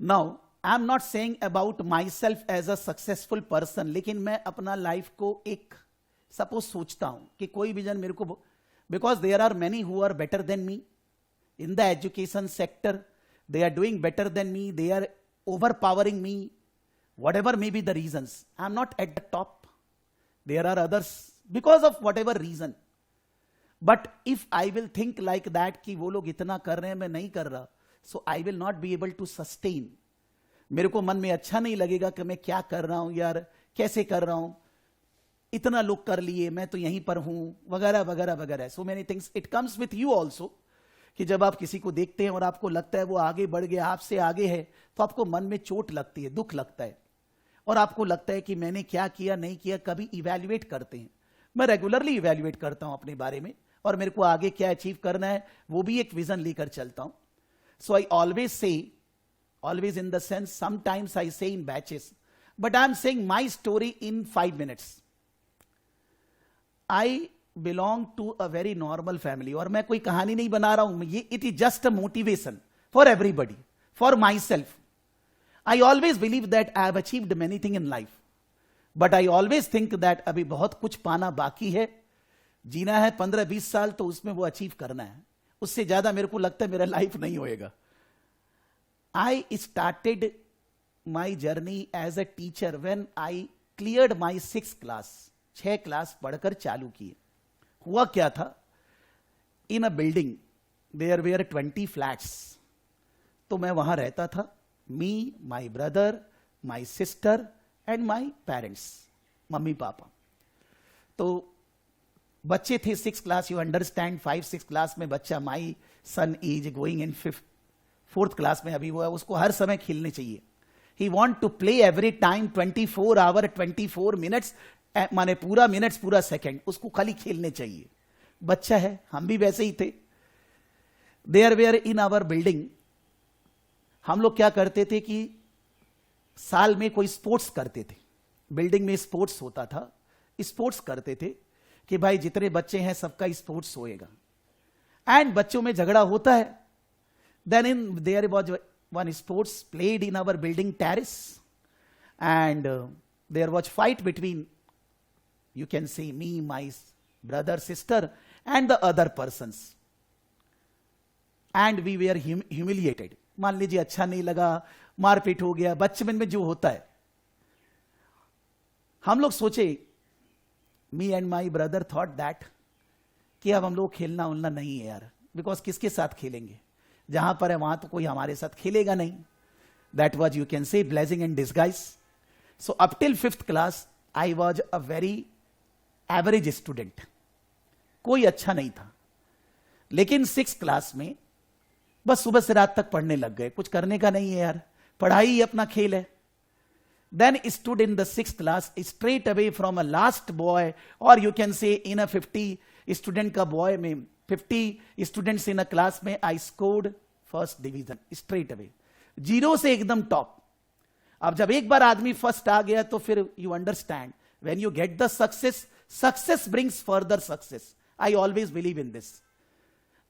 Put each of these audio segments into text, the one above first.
Now I am not saying about myself as a successful person, लेकिन मैं अपना life को एक सपोज सोचता हूं कि कोई विजन मेरे को, because there are many who are better than me in the education sector, they are doing better than me, they are overpowering me, whatever may be the reasons. I am not at the top, there are others because of whatever reason. But if I will think like that कि वो लोग इतना कर रहे हैं मैं नहीं कर रहा, so I will not be able to sustain. मेरे को मन में अच्छा नहीं लगेगा कि मैं क्या कर रहा हूं यार, कैसे कर रहा हूं, इतना लोग कर लिए मैं तो यहीं पर हूं, वगैरह वगैरह वगैरह. So many things, it comes with you also. कि जब आप किसी को देखते हैं और आपको लगता है वो आगे बढ़ गया, आपसे आगे है, तो आपको मन में चोट लगती है, दुख लगता है, और आपको लगता है कि मैंने क्या किया नहीं किया. कभी इवैल्यूएट करते हैं, मैं रेगुलरली इवैल्यूएट करता हूं अपने बारे में, और मेरे को आगे क्या अचीव करना है वो भी एक विजन लेकर चलता हूं. So I always say, always in the sense, sometimes I say in batches, but I am saying my story in 5 minutes. I belong to a very normal family, और मैं कोई कहानी नहीं बना रहा हूं, ये it is just a motivation for everybody, for myself. I always believe that I have achieved many thing in life, but I always think that अभी बहुत कुछ पाना बाकी है. जीना है 15-20 साल, तो उसमें वो अचीव करना है, उससे ज्यादा मेरे को लगता है मेरा लाइफ नहीं होएगा. I started my journey as a teacher when I cleared my 6th class. 6 class पढ़कर चालू किए. हुआ क्या था, in a building there where 20 flats, तो मैं वहां रहता था, me, my brother, my sister and my parents, mummy papa. तो बच्चे थे 6th class, you understand, 5-6 class में बच्चा, my son is going in 4th class में अभी हुआ है, उसको हर समय खेलने चाहिए. He want to play every time, 24 hour 24 minutes, माने पूरा मिनट्स पूरा सेकंड, उसको खाली खेलने चाहिए. बच्चा है, हम भी वैसे ही थे. There were in our building, हम लोग क्या करते थे कि साल में कोई स्पोर्ट्स करते थे. बिल्डिंग में स्पोर्ट्स होता था, स्पोर्ट्स करते थे कि भाई जितने बच्चे हैं सबका स्पोर्ट्स होएगा, एंड बच्चों में झगड़ा होता है. Then in there was one sports played in our building terrace, and there was fight between, you can say, me, my brother, sister and the other persons, and we were humiliated. मान लीजिए अच्छा नहीं लगा, मारपीट हो गया, बचपन में जो होता है. हम लोग सोचे, me and my brother thought that कि अब हम लोग खेलना उलना नहीं है यार, बिकॉज किसके साथ खेलेंगे, जहां पर है वहां तो कोई हमारे साथ खेलेगा नहीं. That was, you can say, blessing in disguise. So up till 5th class I was a very average student, कोई अच्छा नहीं था. लेकिन 6th क्लास में बस सुबह से रात तक पढ़ने लग गए, कुछ करने का नहीं है यार, पढ़ाई ही अपना खेल है. Then stood in the 6th class straight away from a last boy, और you can say in a 50 student का बॉय में, 50 स्टूडेंट्स इन अ क्लास में, I scored 1st division straight away, 0 से एकदम टॉप. अब जब एक बार आदमी फर्स्ट आ गया तो फिर you understand, when you get the success, success brings further success. I always believe in this.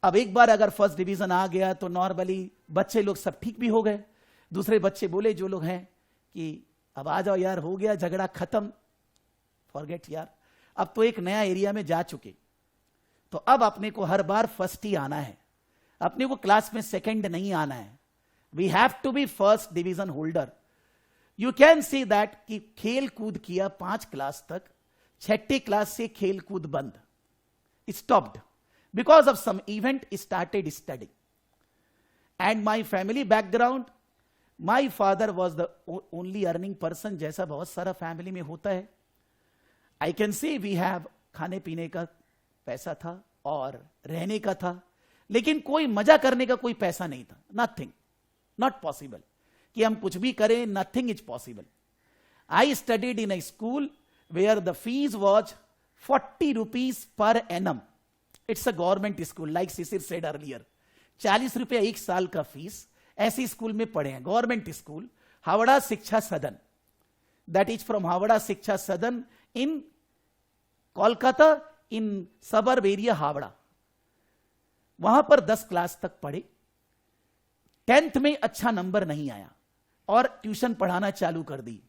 अब एक बार अगर 1st डिवीजन आ गया तो नॉर्मली बच्चे लोग सब ठीक भी हो गए. दूसरे बच्चे बोले जो लोग हैं कि अब आ जाओ यार, हो गया झगड़ा खत्म, फॉरगेट यार, अब तो एक नया एरिया में जा चुके, तो अब अपने को हर बार फर्स्ट ही आना है, अपने को क्लास में सेकंड नहीं आना है. We have to be 1st division holder. You can see that कि खेल कूद किया 5 क्लास तक, 6ठी क्लास से खेल कूद बंद, stopped, because of some event started study. And my family background, my father was the only earning person, जैसा बहुत सारा फैमिली में होता है. I can say we have खाने पीने का पैसा था और रहने का था, लेकिन कोई मजा करने का कोई पैसा नहीं था. नथिंग, नॉट पॉसिबल कि हम कुछ भी करें, nothing is possible. I studied in a school where the fees was 40 rupees per annum. It's a government school, like Shishir said earlier. 40 रुपया एक साल का फीस, ऐसे स्कूल में पढ़े हैं. गवर्नमेंट स्कूल, हावड़ा शिक्षा सदन, that is from Howrah Shiksha सदन इन कोलकाता, इन सबर्ब एरिया हावड़ा. वहां पर 10 क्लास तक पढ़े. 10th में अच्छा नंबर नहीं आया, और ट्यूशन पढ़ाना चालू कर दी।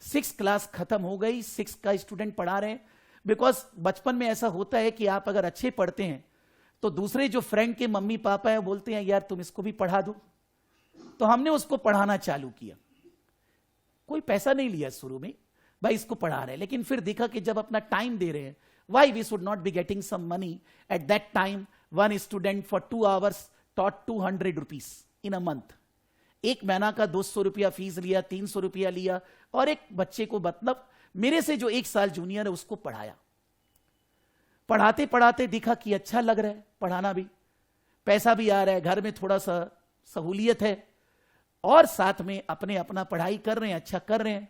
6 क्लास खत्म हो गई, 6 का स्टूडेंट पढ़ा रहे हैं। बिकॉज बचपन में ऐसा होता है कि आप अगर अच्छे पढ़ते हैं तो दूसरे जो फ्रेंड के मम्मी पापा है बोलते हैं यार तुम इसको भी पढ़ा दो, तो हमने उसको पढ़ाना चालू किया। कोई पैसा नहीं लिया शुरू में, भाई इसको पढ़ा रहे हैं, लेकिन फिर देखा कि जब अपना टाइम दे रहे हैं, why we should not be getting some money. At that time one student for 2 hours taught 200 rupees in a month. एक महीना का 200 रुपया फीस लिया, 300 रुपया लिया, और एक बच्चे को मतलब मेरे से जो 1 साल जूनियर है उसको पढ़ाया। पढ़ाते पढ़ाते दिखा कि अच्छा लग रहा है पढ़ाना भी, पैसा भी आ रहा है, घर में थोड़ा सा सहूलियत है, और साथ में अपने अपना पढ़ाई कर रहे हैं, अच्छा कर रहे हैं।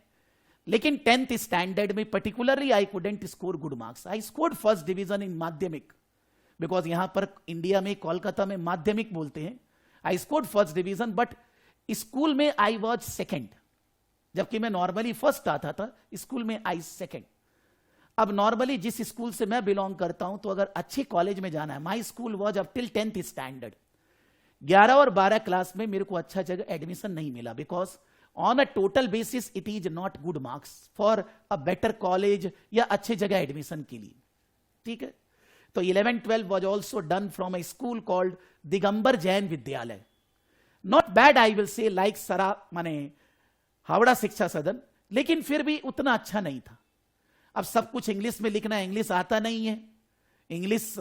लेकिन 10th स्टैंडर्ड में particularly I couldn't score good marks. I scored first division in माध्यमिक, बिकॉज यहां पर इंडिया में कोलकाता में माध्यमिक बोलते हैं। I scored first division, but school में आई वॉज सेकेंड, जबकि मैं नॉर्मली फर्स्ट आता था, स्कूल में आई सेकेंड। अब नॉर्मली जिस स्कूल से मैं बिलोंग करता हूं, तो अगर अच्छे कॉलेज में जाना है, my school was up till 10th standard. 11 और 12 क्लास में मेरे को अच्छा जगह एडमिशन नहीं मिला, because on a total basis it is not good marks for a better college या अच्छे जगह एडमिशन के लिए। ठीक है, तो 11-12 was also done from a school called Digambar Jain Vidyalaya. Not bad I will say, like सरा माने हावड़ा शिक्षा सदन, लेकिन फिर भी उतना अच्छा नहीं था। अब सब कुछ इंग्लिश में लिखना है, इंग्लिश आता नहीं है, English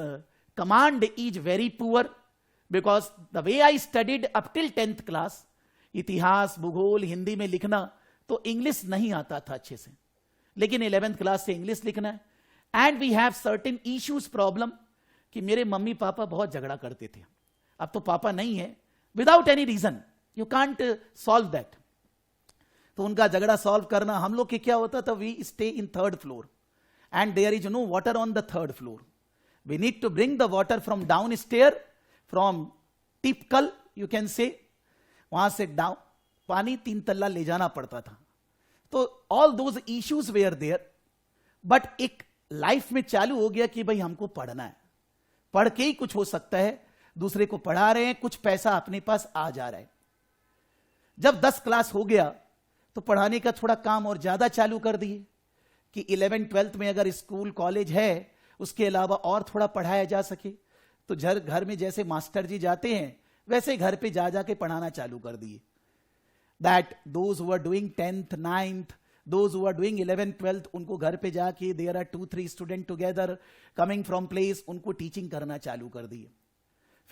command is very poor, because the way I studied up till 10th class, इतिहास भूगोल हिंदी में लिखना, तो इंग्लिश नहीं आता था अच्छे से, लेकिन 11th क्लास से इंग्लिश लिखना है। And we have certain issues problem, कि मेरे मम्मी पापा बहुत झगड़ा करते थे। अब तो पापा नहीं है, without any reason, you can't solve that. तो उनका झगड़ा सॉल्व करना, हम लोग के क्या होता था, we stay in 3rd floor and there is no water on the 3rd floor. We need to bring the water from down stair, from typical you can say, वहां से डाउन पानी 3 तल्ला ले जाना पड़ता था। तो all those issues were there, but एक लाइफ में चालू हो गया कि भाई हमको पढ़ना है, पढ़ के ही कुछ हो सकता है, दूसरे को पढ़ा रहे हैं, कुछ पैसा अपने पास आ जा रहा है। जब 10 क्लास हो गया तो पढ़ाने का थोड़ा काम और ज्यादा चालू कर दिए, कि 11th-12th में अगर स्कूल कॉलेज है उसके अलावा और थोड़ा पढ़ाया जा सके। तो घर में जैसे मास्टर जी जाते हैं वैसे घर पे जा जाके पढ़ाना चालू कर दिए। That those who are doing 10th 9th, those who are doing 11th 12th, उनको घर पे जाके there are 2-3 student together coming from place, उनको टीचिंग करना चालू कर दिए।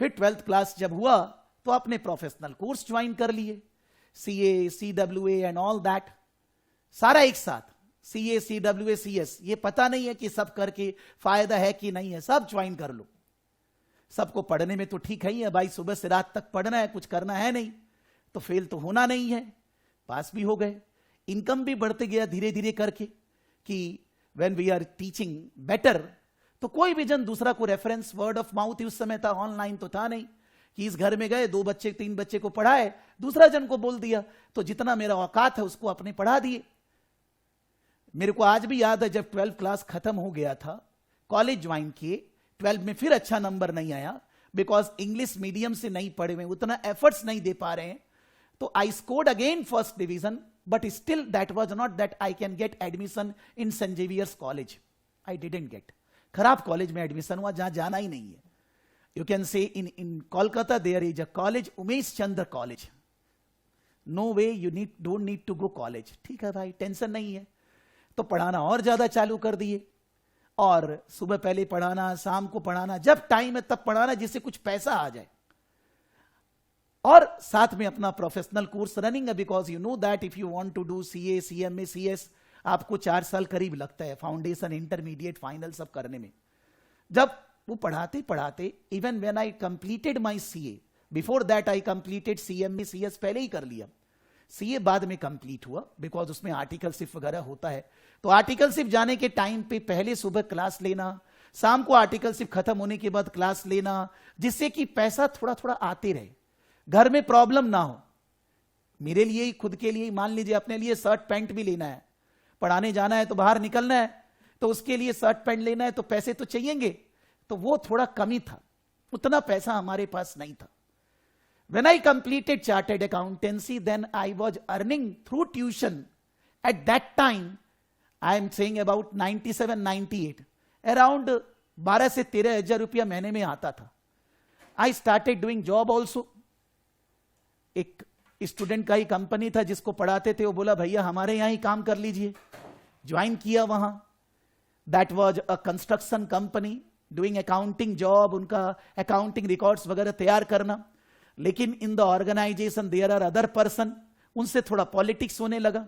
फिर 12th क्लास जब हुआ तो अपने प्रोफेशनल कोर्स ज्वाइन कर लिए, CA CWA and all that, सारा एक साथ, CA CWA CS, ये पता नहीं है कि सब करके फायदा है कि नहीं है, सब ज्वाइन कर लो। सबको पढ़ने में तो ठीक है ही है भाई, सुबह से रात तक पढ़ना है, कुछ करना है नहीं, तो फेल तो होना नहीं है, पास भी हो गए। इनकम भी बढ़ते गया धीरे धीरे करके, कि when we are teaching better, तो कोई भी जन दूसरा को रेफरेंस, वर्ड ऑफ माउथ उस समय था, ऑनलाइन तो था नहीं, कि इस घर में गए 2 बच्चे 3 बच्चे को पढ़ाए, दूसरा जन को बोल दिया, तो जितना मेरा औकात है उसको अपने पढ़ा दिए। मेरे को आज भी याद है जब 12th क्लास खत्म हो गया था, कॉलेज ज्वाइन किए, 12th में फिर अच्छा नंबर नहीं आया, बिकॉज इंग्लिश मीडियम से नहीं पढ़े हुए, उतना एफर्ट्स नहीं दे पा रहे हैं। तो I scored again first division, but still that was not that I can get admission in Saint Xavier's College. I didn't get, खराब कॉलेज में एडमिशन हुआ जहां जाना ही नहीं है। You can say in Kolkata there is a college, Umesh Chandra College, no way you don't need to go college. ठीक है भाई, टेंशन नहीं है। तो पढ़ाना और ज्यादा चालू कर दिए, और सुबह पहले पढ़ाना, शाम को पढ़ाना, जब टाइम है तब पढ़ाना, जिससे कुछ पैसा आ जाए, और साथ में अपना प्रोफेशनल कोर्स रनिंग है, because you know that if you want to do CA CMA CS, आपको 4 साल करीब लगता है, फाउंडेशन इंटरमीडिएट फाइनल सब करने में। जब वो पढ़ाते पढ़ाते, even when I completed my CA, before that I completed CMA CS पहले ही कर लिया, CA बाद में कंप्लीट हुआ, बिकॉज उसमें आर्टिकलशिप वगैरह होता है। तो आर्टिकलशिप जाने के टाइम पे पहले सुबह क्लास लेना, शाम को आर्टिकलशिप खत्म होने के बाद क्लास लेना, जिससे कि पैसा थोड़ा थोड़ा आते रहे, घर में प्रॉब्लम ना हो। मेरे लिए ही, खुद के लिए ही, मान लीजिए अपने लिए शर्ट पैंट भी लेना है, पढ़ाने जाना है तो बाहर निकलना है, तो उसके लिए शर्ट पैंट लेना है तो पैसे तो चाहिएंगे, तो वो थोड़ा कमी था, उतना पैसा हमारे पास नहीं था। When I completed chartered accountancy, then I was earning through tuition. At that time, I am saying about 97, 98, around 12 से 13 हजार रुपया महीने में आता था. I started doing job also. एक स्टूडेंट का ही कंपनी था जिसको पढ़ाते थे, वो बोला भैया हमारे यहां ही काम कर लीजिए. ज्वाइन किया वहां. That was a construction company, doing accounting job, उनका अकाउंटिंग रिकॉर्ड्स वगैरह तैयार करना. लेकिन in the organisation there are other person, उनसे थोड़ा पॉलिटिक्स होने लगा.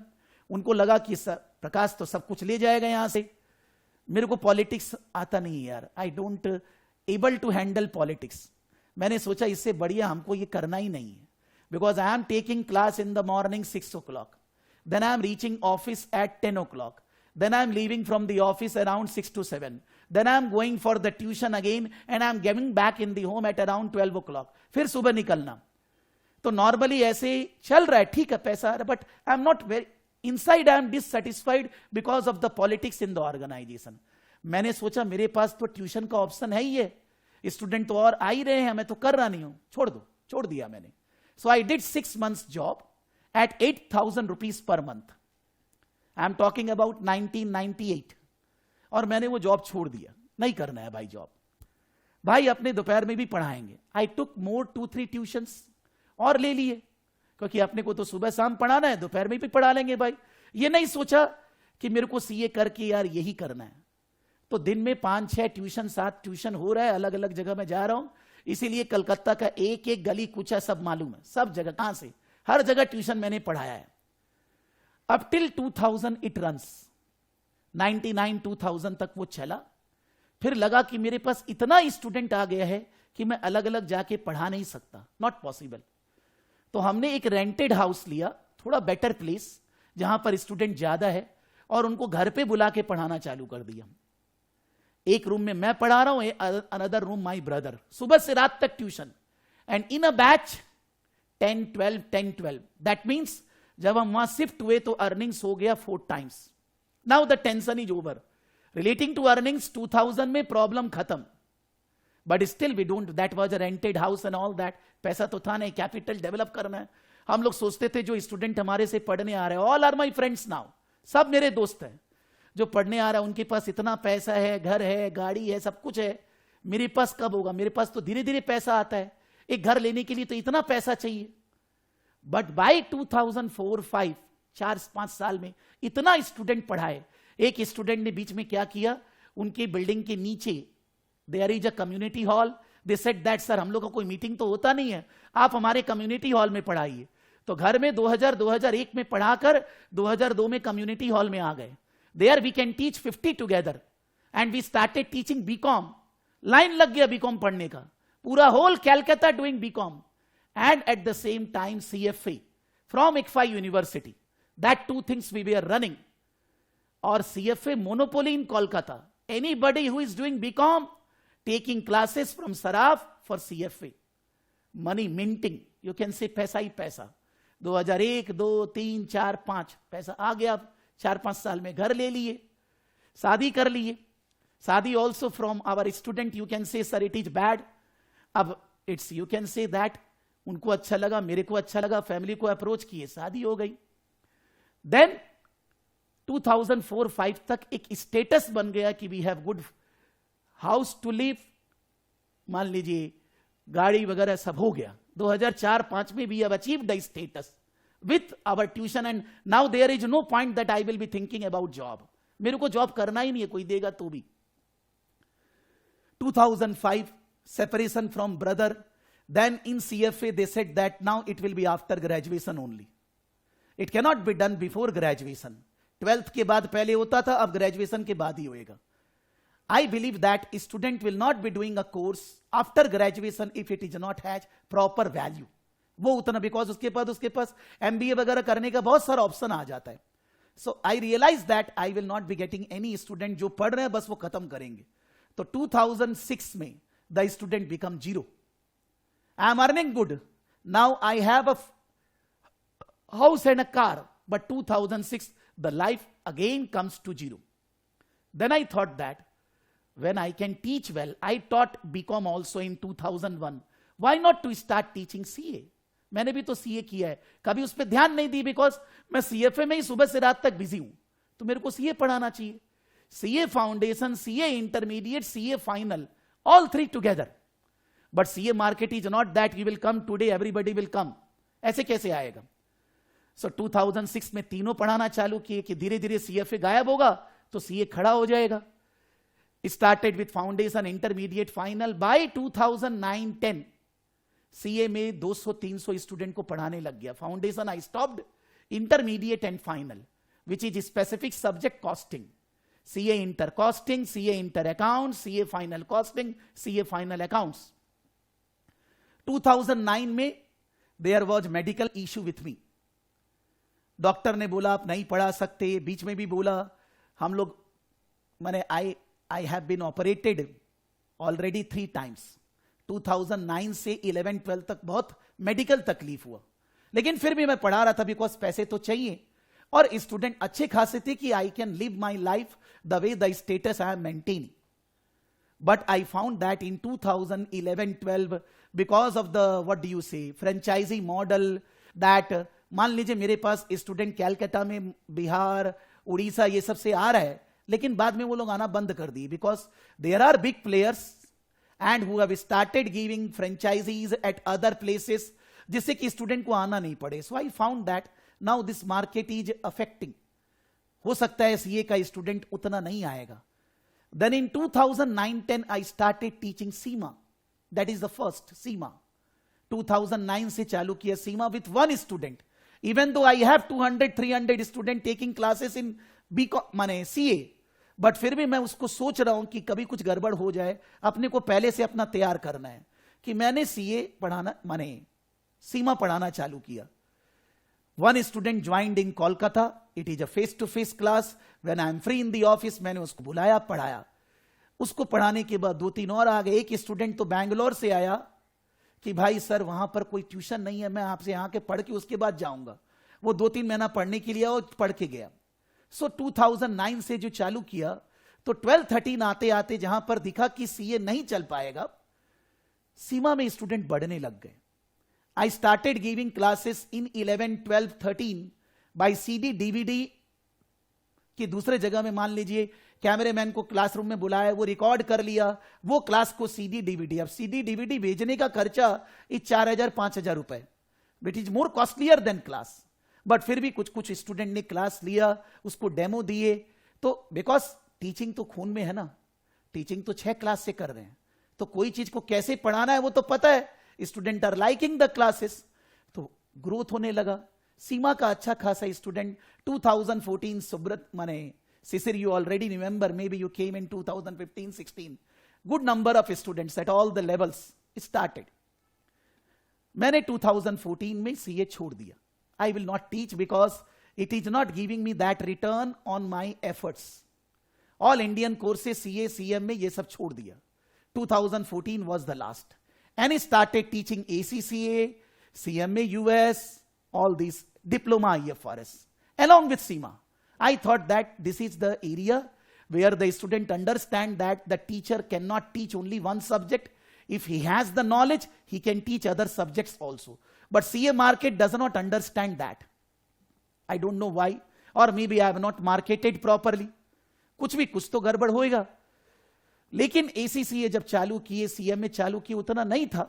उनको लगा कि प्रकाश तो सब कुछ ले जाएगा यहां से, मेरे को पॉलिटिक्स आता नहीं है यार, I don't able to handle politics. मैंने सोचा इससे बढ़िया हमको ये करना ही नहीं है. Because I am taking class in the morning 6 o'clock. Then I am reaching office at 10 o'clock. Then I am leaving from the office around 6 to 7. Then I am going for the tuition again and I am getting back in the home at around 12 o'clock. फिर सुबह निकलना. तो normally ऐसे चल रहा है, ठीक है पैसा आ रहा है, but I am not very inside, I am dissatisfied because of the politics in the organisation. मैंने सोचा मेरे पास तो ट्यूशन का ऑप्शन है ही है, स्टूडेंट तो और आ ही रहे हैं, मैं तो कर रहा नहीं हूं, छोड़ दिया मैंने. So I did 6 months job at 8,000 rupees per month. I am talking about 1998. और मैंने वो जॉब छोड़ दिया, नहीं करना है भाई जॉब. भाई अपने दोपहर में भी पढ़ाएंगे. I took more 2-3 tuitions और ले लिए, क्योंकि अपने को तो सुबह शाम पढ़ाना है, दोपहर में भी पढ़ा लेंगे भाई. ये नहीं सोचा कि मेरे को सीए करके यार यही करना है. तो दिन में 5-6 ट्यूशन, 7 ट्यूशन हो रहा है, अलग अलग जगह में जा रहा हूं. इसीलिए कलकत्ता का एक एक गली कुचा सब मालूम है, सब जगह, कहां से, हर जगह ट्यूशन मैंने पढ़ाया है. अब टिल 2000 इट रन्स. 99 2000 तक वो चला. फिर लगा कि मेरे पास इतना स्टूडेंट आ गया है कि मैं अलग अलग जाके पढ़ा नहीं सकता, नॉट पॉसिबल. तो हमने एक रेंटेड हाउस लिया, थोड़ा बेटर प्लेस जहां पर स्टूडेंट ज्यादा है, और उनको घर पे बुला के पढ़ाना चालू कर दिया. एक रूम में मैं पढ़ा रहा हूं, अनदर रूम माय ब्रदर. सुबह से रात तक tuition, and in a batch 10-12. That means जब हम वहां शिफ्ट हुए तो अर्निंग्स हो गया 4 times. Now the tension is over. Relating to earnings 2000 में प्रॉब्लम खत्म, but still we don't, that was a rented house and all that. पैसा तो था नहीं, कैपिटल डेवलप करना है. हम लोग सोचते थे जो स्टूडेंट हमारे से पढ़ने आ रहे हैं, all are my friends now, सब मेरे दोस्त हैं जो पढ़ने आ रहा है, उनके पास इतना पैसा है, घर है, गाड़ी है, सब कुछ है. मेरे पास कब होगा? मेरे पास तो धीरे धीरे पैसा आता है. एक घर लेने के लिए तो इतना पैसा चाहिए. बट बाय 2004-05, 4-5 साल में इतना स्टूडेंट पढ़ाए. एक स्टूडेंट ने बीच में क्या किया, उनकी बिल्डिंग के नीचे there is a community hall. They said that sir, हम लोग का कोई मीटिंग तो होता नहीं है, आप हमारे कम्युनिटी हॉल में पढ़ाइए. तो घर में 2000-2001 में पढ़ाकर 2002 में कम्युनिटी हॉल में आ गए. There we can teach 50 together and we started teaching BCom. Line लग गया BCom पढ़ने का, पूरा whole Calcutta doing BCom and at the same time CFA from ICFA University. That 2 things we were running. और CFA monopoly in Kolkata. Anybody who is doing BCom taking classes from Saraf for CFA. Money minting. You can say पैसा ही पैसा. 2001, 2, 3, 4, 5 पैसा आ गया. 4-5 साल में घर ले लिए, शादी कर लिए. शादी also from our student. You can say sir it is bad. अब it's, you can say that, उनको अच्छा लगा, मेरे को अच्छा लगा, फैमिली को अप्रोच किए, शादी हो गई. देन 2004-05 तक एक स्टेटस बन गया कि we have good house to live, मान लीजिए गाड़ी वगैरह सब हो गया. 2004-05 में we have achieved the status with our tuition and now there is no point that I will be thinking about job. मेरे को जॉब करना ही नहीं है, कोई देगा तो भी. 2005 separation from brother. Then in CFA they said that now it will be after graduation only. It cannot be done before graduation. 12th के बाद पहले होता था, अब graduation के बाद ही होएगा. I believe that student will not be doing a course after graduation if it is not has proper value. वो उतना, बिकॉज उसके पास MBA वगैरह करने का बहुत सारा ऑप्शन आ जाता है. So I realise that I will not be getting any student जो पढ़ रहे हैं बस वो खत्म करेंगे. तो 2006 में the student become 0. I am earning good, now I have a house and a car, but 2006 the life again comes to 0. Then I thought that when I can teach well, I taught BCom also in 2001. Why not to start teaching CA? मैंने भी तो CA किया है, कभी उस पर ध्यान नहीं दी, बिकॉज मैं सीएफए में ही सुबह से रात तक बिजी हूं, तो मेरे को सीए पढ़ाना चाहिए। CA foundation, CA intermediate, CA final, all three together. But CA market is not that you will come today everybody will come, ऐसे कैसे आएगा? सो 2006 में तीनों पढ़ाना चालू किए कि धीरे धीरे सीएफए गायब होगा तो सीए खड़ा हो जाएगा। Started with foundation, intermediate, final. By 2009-10 CA में 200-300 स्टूडेंट को पढ़ाने लग गया। Foundation I stopped, intermediate and final which is specific subject costing, CA inter costing, CA inter account, CA final costing, CA final accounts. 2009 में there was medical issue with me. Doctor ने बोला आप नहीं पढ़ा सकते, बीच में भी बोला हम लोग, मैंने I have been operated already 3 times। 2009 से 11-12 तक बहुत मेडिकल तकलीफ हुआ, लेकिन फिर भी मैं पढ़ा रहा था, बिकॉज पैसे तो चाहिए, और स्टूडेंट अच्छे खासे थे कि I can live my life the way the status I am maintaining. But I found that in 2011-12, because of the, what do you say, franchisee model, that मान लीजिए मेरे पास स्टूडेंट कैलकाटा में, बिहार, उड़ीसा, ये सब से आ रहा है, लेकिन बाद में वो लोग आना बंद कर दिए, because there are big players and who have started giving franchisees at other places, जिससे कि स्टूडेंट को आना नहीं पड़े। So I found that now this market is affecting. हो सकता है सीए का स्टूडेंट उतना नहीं आएगा। Then in 2009-10 I started teaching SEMA. That is the first SEMA. 2009 से चालू किया SEMA with one student. Even though I have 200-300 students taking classes in BCom माने CA, but फिर भी मैं उसको सोच रहा हूं कि कभी कुछ गड़बड़ हो जाए, अपने को पहले से अपना तैयार करना है, कि मैंने CA पढ़ाना माने SEMA पढ़ाना चालू किया। One student joined in Kolkata. It is a face-to-face class. When I am free in the office, मैंने उसको बुलाया, पढ़ाया। उसको पढ़ाने के बाद 2-3 और आ गए। एक स्टूडेंट तो बैंगलोर से आया कि भाई सर वहां पर कोई ट्यूशन नहीं है, मैं आपसे यहाँ के पढ़ के उसके बाद जाऊंगा। वो 2-3 महीना पढ़ने के लिए और पढ़ के गया। सो 2009 से जो चालू किया, तो 12-13 आते आते जहां पर दिखा कि सीए नहीं चल पाएगा, सीमा में स्टूडेंट बढ़ने लग गए। I started giving classes in 11, 12, 13 by CD, DVD कि दूसरे जगह में मान लीजिए कैमरेमैन को क्लासरूम में बुलाया, वो रिकॉर्ड कर लिया, वो क्लास को CD, DVD। अब CD, DVD भेजने का खर्चा इस 4,000-5,000 रुपए, which is more costlier then class. But फिर भी कुछ स्टूडेंट ने क्लास लिया, उसको डेमो दिए। तो बिकॉज टीचिंग तो खून में है ना, टीचिंग तो 6 क्लास से कर रहे हैं, तो कोई चीज को कैसे पढ़ाना है वो तो पता है। Student are liking the classes, तो ग्रोथ होने लगा। सीमा का अच्छा खासा स्टूडेंट 2014 सुब्रत माने Sisir, you already remember, may be you came in 2015-16, good number of students at all the levels started. मैंने 2014 में सीए छोड़ दिया। आई will not teach because it is not giving me that return on my efforts. All Indian courses CA, CM में ये सब छोड़ दिया। 2014 was the last. And he started teaching ACCA, CMA US, all these diploma IFRS, along with SEMA. I thought that this is the area where the student understand that the teacher cannot teach only one subject. If he has the knowledge, he can teach other subjects also. But CA market does not understand that. I don't know why, or maybe I have not marketed properly. कुछ तो गड़बड़ होएगा। लेकिन ACCA जब चालू किए, CMA चालू किए, उतना नहीं था।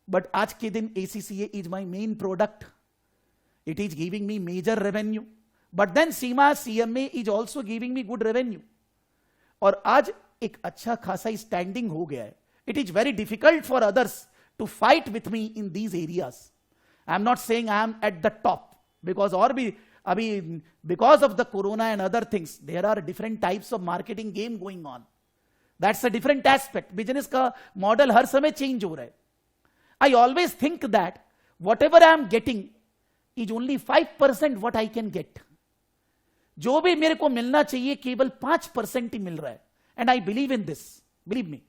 बट आज के दिन ACCA is my main product, it is giving me major revenue. But then Seema, CMA is also giving me good revenue. और आज एक अच्छा खासा स्टैंडिंग हो गया है। It is very difficult for others to fight with me in these areas. I am not saying I am at the top, because और भी अभी because of the corona and other things there are different types of marketing game going on. That's a different aspect. Business का model हर समय change हो रहा है। I always think that whatever I am getting is only 5% what I can get. जो भी मेरे को मिलना चाहिए केवल 5% ही मिल रहा है। And I believe in this. Believe me.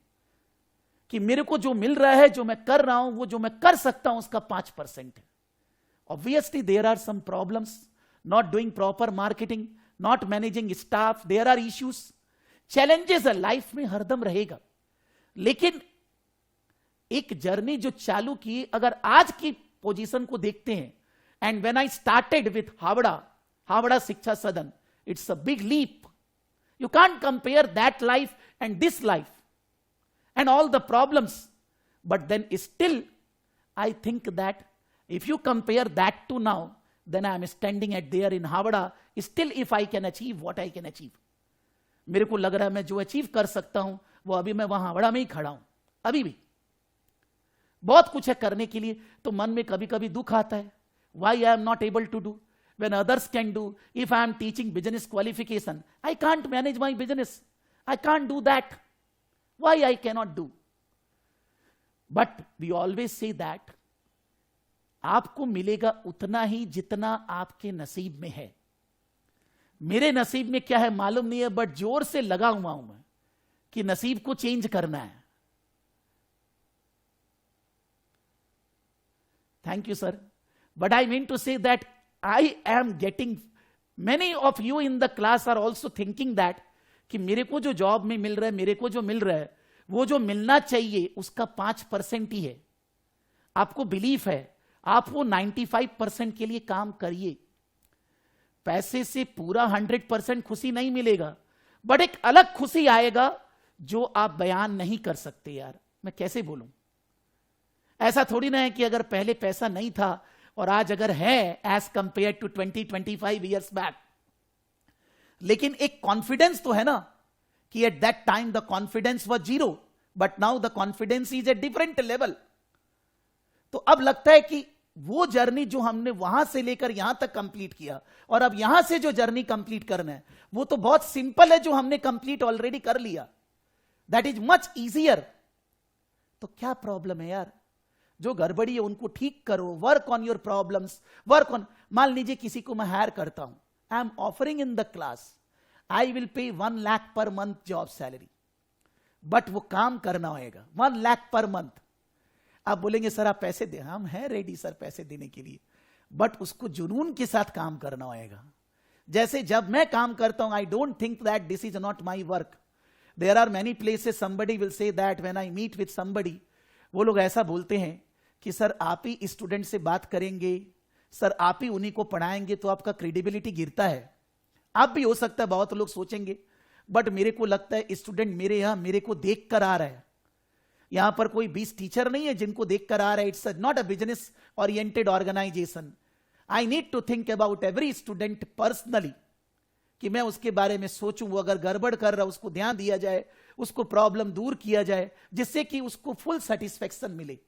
कि मेरे को जो मिल रहा है, जो मैं कर रहा हूं, वो जो मैं कर सकता हूं, उसका 5% है। Obviously, there are some problems. Not doing proper marketing, not managing staff. There are issues. Challenges life में हरदम रहेगा। लेकिन एक जर्नी जो चालू की, अगर आज की पोजीशन को देखते हैं, and when I started with Howrah Shiksha Sadan, it's a big leap. You can't compare that life and this life and all the problems. But then still I think that if you compare that to now, then I am standing at there in Havada. Still, if I can achieve what I can achieve, मेरे को लग रहा है मैं जो achieve कर सकता हूं वो अभी मैं वहां हावड़ा में ही खड़ा हूं. अभी भी बहुत कुछ है करने के लिए. तो मन में कभी कभी दुख आता है, why I am not able to do when others can do. If I am teaching business qualification, I can't manage my business. I can't do that. Why I cannot do? But we always say that आपको मिलेगा उतना ही जितना आपके नसीब में है. मेरे नसीब में क्या है मालूम नहीं है, बट जोर से लगा हुआ हूं मैं कि नसीब को चेंज करना है. Thank you sir. But I mean to say that I am getting, many of you in the class are also thinking that कि मेरे को जो जॉब में मिल रहा है, मेरे को जो मिल रहा है, वो जो मिलना चाहिए उसका 5% ही है. आपको बिलीफ है, आप वो 95% के लिए काम करिए. पैसे से पूरा 100% खुशी नहीं मिलेगा, बट एक अलग खुशी आएगा जो आप बयान नहीं कर सकते. यार मैं कैसे बोलूं, ऐसा थोड़ी ना है कि अगर पहले पैसा नहीं था और आज अगर है as compare to 20-25 years back, लेकिन एक कॉन्फिडेंस तो है ना कि at that time the confidence was 0, but now the confidence is a different level. तो अब लगता है कि वो जर्नी जो हमने वहां से लेकर यहां तक कंप्लीट किया और अब यहां से जो जर्नी कंप्लीट करना है वो तो बहुत सिंपल है, जो हमने कंप्लीट ऑलरेडी कर लिया. That is much easier. तो क्या प्रॉब्लम है यार, जो गड़बड़ी है उनको ठीक करो. Work on your problems, work on. मान लीजिए किसी को मैं हायर करता हूं, I am offering in the class, I will pay 1 lakh per month job salary, but वो काम करना होगा 1 लाख पर मंथ. आप बोलेंगे सर आप पैसे दे, हम हैं रेडी सर पैसे देने के लिए, बट उसको जुनून के साथ काम करना होगा. जैसे जब मैं काम करता हूं, I don't think that this is not my work. There are many places somebody will say that when I meet with somebody, वो लोग ऐसा बोलते हैं कि सर आप ही स्टूडेंट से बात करेंगे, सर आप ही उन्हीं को पढ़ाएंगे, तो आपका क्रेडिबिलिटी गिरता है. आप भी हो सकता है बहुत लोग सोचेंगे, बट मेरे को लगता है स्टूडेंट मेरे यहां मेरे को देख कर आ रहा है. यहां पर कोई 20 टीचर नहीं है जिनको देख कर आ रहा है. It's not a business oriented organisation. I need to think about every student personally, कि मैं उसके बारे में सोचूं, वो अगर गड़बड़ कर रहा है उसको ध्यान दिया जाए, उसको प्रॉब्लम दूर किया जाए, जिससे कि उसको फुल सेटिस्फेक्शन मिले.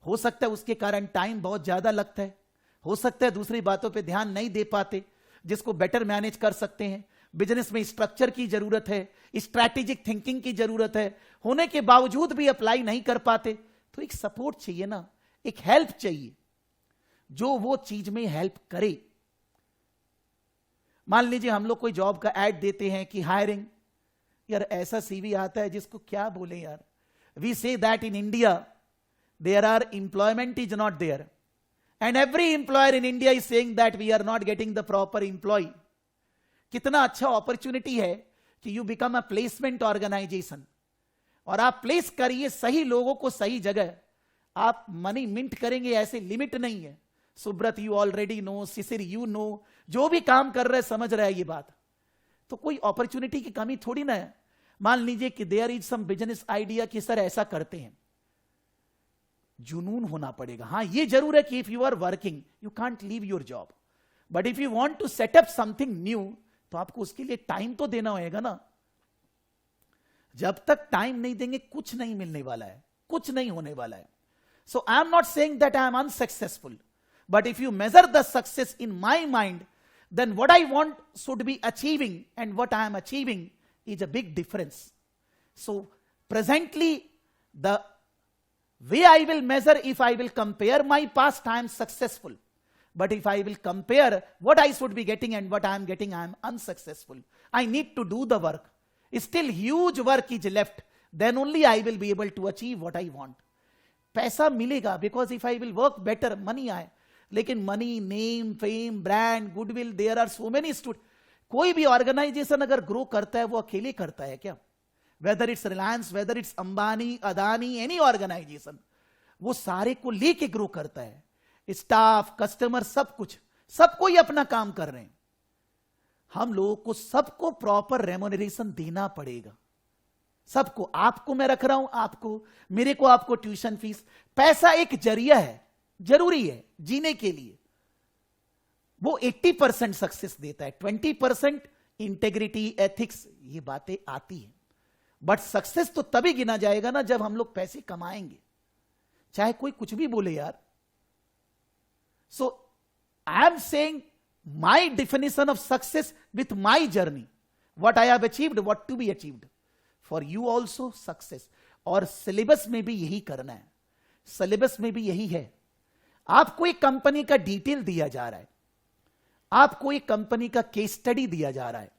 हो सकता है उसके कारण टाइम बहुत ज्यादा लगता है, हो सकता है दूसरी बातों पे ध्यान नहीं दे पाते, जिसको बेटर मैनेज कर सकते हैं. बिजनेस में स्ट्रक्चर की जरूरत है, स्ट्रैटेजिक थिंकिंग की जरूरत है, होने के बावजूद भी अप्लाई नहीं कर पाते. तो एक सपोर्ट चाहिए ना, एक हेल्प चाहिए जो वो चीज में हेल्प करे. मान लीजिए हम लोग कोई जॉब का एड देते हैं कि हायरिंग, यार ऐसा सीवी आता है जिसको क्या बोले यार. We say that in India there are employment is not there, and every employer in India is saying that we are not getting the proper employee. कितना अच्छा अपॉर्चुनिटी है कि you become a placement organisation, और आप place करिए सही लोगों को सही जगह. आप मनी मिंट करेंगे, ऐसे लिमिट नहीं है. Subrata you already know, Shishir you know, जो भी काम कर रहे हैं समझ रहे हैं ये बात. तो कोई अपॉर्चुनिटी की कमी थोड़ी ना है. मान लीजिए कि there is some business idea कि सर ऐसा करते हैं, जुनून होना पड़ेगा. हां ये जरूर है कि if you are working you can't leave your job, but if you want to set up something new तो आपको उसके लिए टाइम तो देना होगा ना. जब तक टाइम नहीं देंगे कुछ नहीं मिलने वाला है, कुछ नहीं होने वाला है. So I am not saying that I am unsuccessful, but if you measure the success in my mind, then what I want should be achieving and what I am achieving is a big difference. So presently the way I will measure, if I will compare my past, I am successful. But if I will compare what I should be getting and what I am getting, I am unsuccessful. I need to do the work. Still huge work is left. Then only I will be able to achieve what I want. पैसा मिलेगा because if I will work better, money आए. लेकिन money, name, fame, brand, goodwill, there are so many student. कोई भी organisation अगर grow करता है वो अकेले करता है क्या? Whether it's Reliance, whether it's Ambani, Adani, any organisation, वो सारे को लेके ग्रो करता है. स्टाफ, कस्टमर, सब कुछ, सबको ही अपना काम कर रहे हैं। हम लोगों को सबको प्रॉपर रेम्यूनरेशन देना पड़ेगा, सबको। आपको मैं रख रहा हूं, आपको, मेरे को, आपको ट्यूशन फीस। पैसा एक जरिया है, जरूरी है जीने के लिए। वो 80% सक्सेस देता है, 20% इंटेग्रिटी, एथिक्स, ये बातें आती हैं। बट सक्सेस तो तभी गिना जाएगा ना जब हम लोग पैसे कमाएंगे, चाहे कोई कुछ भी बोले यार। So I am saying my definition of success with my journey, what I have achieved, what to be achieved for you also success. और सिलेबस में भी यही करना है, सिलेबस में भी यही है। आपको एक कंपनी का डिटेल दिया जा रहा है, आपको एक कंपनी का केस स्टडी दिया जा रहा है,